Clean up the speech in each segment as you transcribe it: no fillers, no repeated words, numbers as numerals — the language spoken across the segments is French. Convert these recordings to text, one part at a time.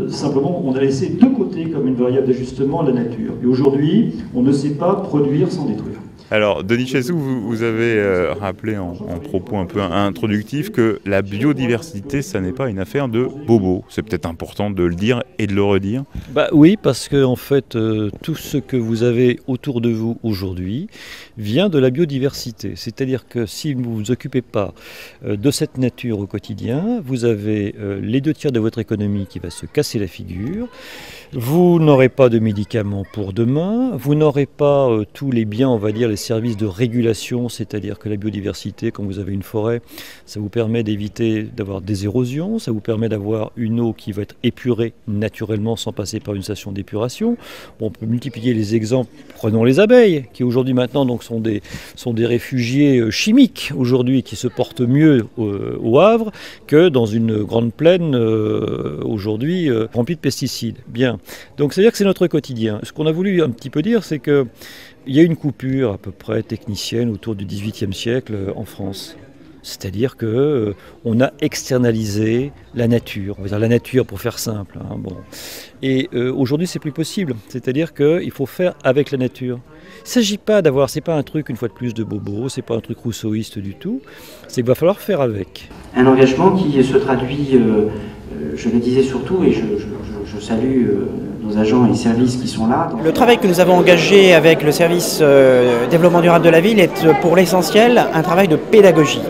Simplement, on a laissé de côté comme une variable d'ajustement la nature. Et aujourd'hui, on ne sait pas produire sans détruire. Alors, Denis Chessou, vous avez rappelé en propos un peu introductif que la biodiversité, ça n'est pas une affaire de bobo. C'est peut-être important de le dire et de le redire. Oui, parce que en fait, tout ce que vous avez autour de vous aujourd'hui vient de la biodiversité. C'est-à-dire que si vous ne vous occupez pas de cette nature au quotidien, vous avez les 2 tiers de votre économie qui va se casser la figure. Vous n'aurez pas de médicaments pour demain, vous n'aurez pas tous les biens, on va dire, les services de régulation, c'est-à-dire que la biodiversité, quand vous avez une forêt, ça vous permet d'éviter d'avoir des érosions, ça vous permet d'avoir une eau qui va être épurée naturellement sans passer par une station d'épuration. Bon, on peut multiplier les exemples, prenons les abeilles, qui aujourd'hui maintenant donc, sont des réfugiés chimiques aujourd'hui, qui se portent mieux au Havre que dans une grande plaine aujourd'hui remplie de pesticides. Bien. Donc c'est-à-dire que c'est notre quotidien. Ce qu'on a voulu un petit peu dire, c'est qu'il y a une coupure à peu près technicienne autour du XVIIIe siècle en France. C'est-à-dire qu'on a externalisé la nature, on va dire la nature pour faire simple. Hein, bon. Et aujourd'hui c'est plus possible, c'est-à-dire qu'il faut faire avec la nature. Il ne s'agit pas d'avoir, c'est pas un truc une fois de plus de bobo, c'est pas un truc rousseauiste du tout, c'est qu'il va falloir faire avec. Un engagement qui se traduit, je le disais surtout, et je salue nos agents et services qui sont là. Le travail que nous avons engagé avec le service développement durable de la ville est pour l'essentiel un travail de pédagogie.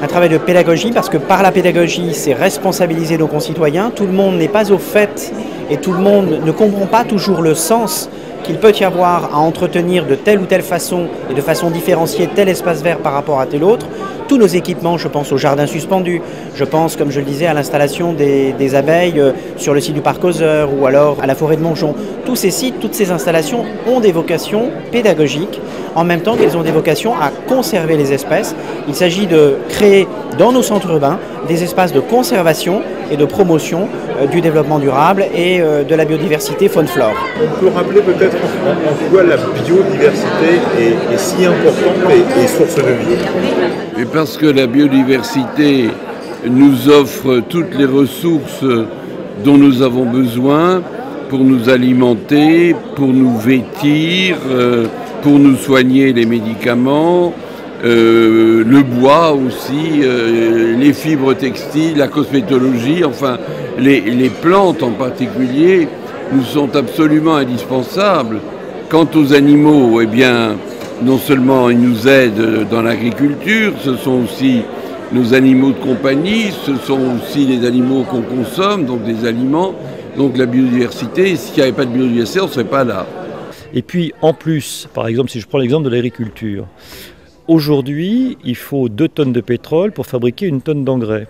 Un travail de pédagogie parce que par la pédagogie, c'est responsabiliser nos concitoyens. Tout le monde n'est pas au fait et tout le monde ne comprend pas toujours le sens qu'il peut y avoir à entretenir de telle ou telle façon et de façon différenciée tel espace vert par rapport à tel autre. Tous nos équipements, je pense au jardin suspendu, je pense, comme je le disais, à l'installation des abeilles sur le site du parc aux Heures ou alors à la forêt de Montjon. Tous ces sites, toutes ces installations ont des vocations pédagogiques, en même temps qu'elles ont des vocations à conserver les espèces. Il s'agit de créer dans nos centres urbains des espaces de conservation et de promotion du développement durable et de la biodiversité faune-flore. On peut rappeler peut-être en quoi la biodiversité est si importante et source de vie. Et parce que la biodiversité nous offre toutes les ressources dont nous avons besoin pour nous alimenter, pour nous vêtir, pour nous soigner les médicaments, le bois aussi, les fibres textiles, la cosmétologie, enfin les plantes en particulier nous sont absolument indispensables. Quant aux animaux, eh bien, non seulement ils nous aident dans l'agriculture, ce sont aussi nos animaux de compagnie, ce sont aussi les animaux qu'on consomme, donc des aliments. Donc la biodiversité, s'il n'y avait pas de biodiversité, on ne serait pas là. Et puis en plus, par exemple, si je prends l'exemple de l'agriculture, aujourd'hui, il faut 2 tonnes de pétrole pour fabriquer 1 tonne d'engrais.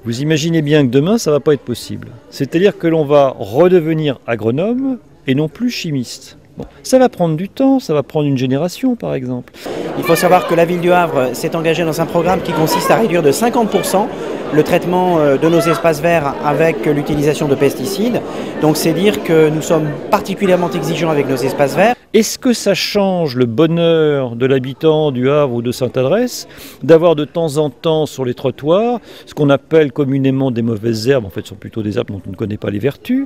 Vous imaginez bien que demain, ça ne va pas être possible. C'est-à-dire que l'on va redevenir agronome et non plus chimiste. Bon, ça va prendre du temps, ça va prendre une génération par exemple. Il faut savoir que la ville du Havre s'est engagée dans un programme qui consiste à réduire de 50% le traitement de nos espaces verts avec l'utilisation de pesticides. Donc c'est dire que nous sommes particulièrement exigeants avec nos espaces verts. Est-ce que ça change le bonheur de l'habitant du Havre ou de Sainte-Adresse d'avoir de temps en temps sur les trottoirs ce qu'on appelle communément des mauvaises herbes, en fait ce sont plutôt des herbes dont on ne connaît pas les vertus.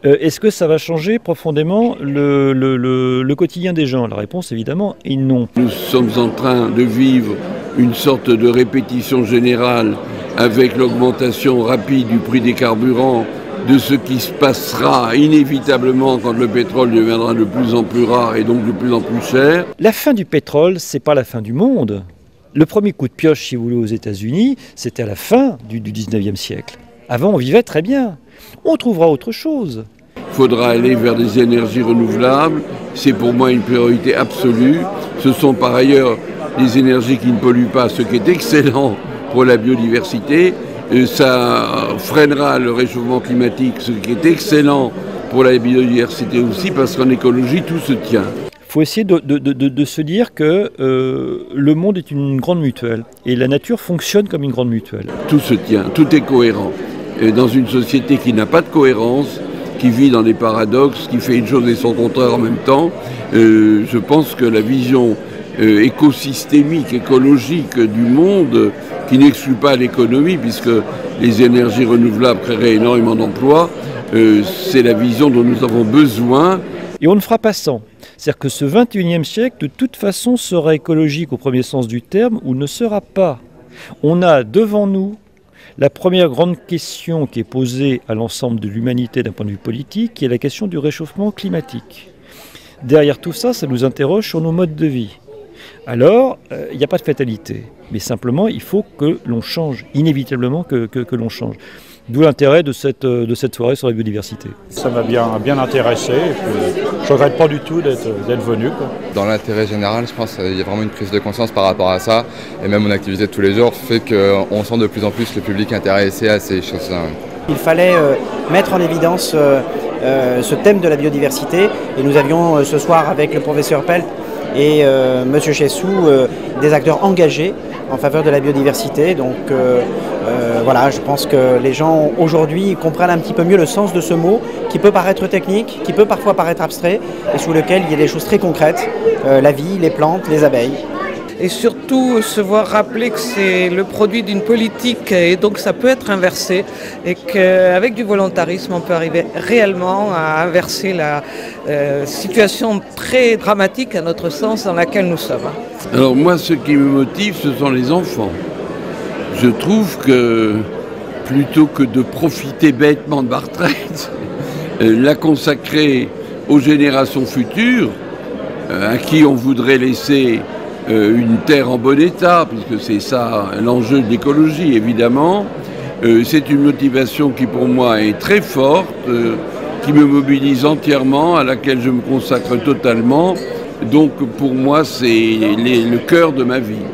Est-ce que ça va changer profondément le quotidien des gens? La réponse évidemment est non. Nous sommes en train de vivre une sorte de répétition générale avec l'augmentation rapide du prix des carburants, de ce qui se passera inévitablement quand le pétrole deviendra de plus en plus rare et donc de plus en plus cher. La fin du pétrole, c'est pas la fin du monde. Le premier coup de pioche, si vous voulez, aux États-Unis, c'était à la fin du 19e siècle. Avant, on vivait très bien. On trouvera autre chose. Il faudra aller vers des énergies renouvelables. C'est pour moi une priorité absolue. Ce sont par ailleurs des énergies qui ne polluent pas, ce qui est excellent pour la biodiversité. Ça freinera le réchauffement climatique, ce qui est excellent pour la biodiversité aussi, parce qu'en écologie, tout se tient. Il faut essayer de se dire que le monde est une grande mutuelle et la nature fonctionne comme une grande mutuelle. Tout se tient, tout est cohérent. Et dans une société qui n'a pas de cohérence, qui vit dans des paradoxes, qui fait une chose et son contraire en même temps, je pense que la vision écosystémique, écologique du monde, qui n'exclut pas l'économie, puisque les énergies renouvelables créeraient énormément d'emplois. C'est la vision dont nous avons besoin. Et on ne fera pas sans. C'est-à-dire que ce 21e siècle, de toute façon, sera écologique au premier sens du terme ou ne sera pas. On a devant nous la première grande question qui est posée à l'ensemble de l'humanité d'un point de vue politique, qui est la question du réchauffement climatique. Derrière tout ça, ça nous interroge sur nos modes de vie. Alors, il n'y a pas de fatalité, mais simplement, il faut que l'on change, inévitablement que l'on change. D'où l'intérêt de cette soirée sur la biodiversité. Ça m'a bien intéressé, et puis je ne regrette pas du tout d'être venu, quoi. Dans l'intérêt général, je pense qu'il y a vraiment une prise de conscience par rapport à ça, et même mon activité de tous les jours fait qu'on sent de plus en plus le public intéressé à ces choses-là. Il fallait mettre en évidence ce thème de la biodiversité, et nous avions ce soir avec le professeur Pelt et M. Chessou des acteurs engagés en faveur de la biodiversité. Donc voilà, je pense que les gens aujourd'hui comprennent un petit peu mieux le sens de ce mot qui peut paraître technique, qui peut parfois paraître abstrait et sous lequel il y a des choses très concrètes, la vie, les plantes, les abeilles. Et surtout se voir rappeler que c'est le produit d'une politique et donc ça peut être inversé et qu'avec du volontarisme on peut arriver réellement à inverser la situation très dramatique à notre sens dans laquelle nous sommes. Alors moi ce qui me motive ce sont les enfants. Je trouve que plutôt que de profiter bêtement de ma retraite, la consacrer aux générations futures à qui on voudrait laisser une terre en bon état, puisque c'est ça l'enjeu de l'écologie évidemment. C'est une motivation qui pour moi est très forte, qui me mobilise entièrement, à laquelle je me consacre totalement. Donc pour moi c'est le cœur de ma vie.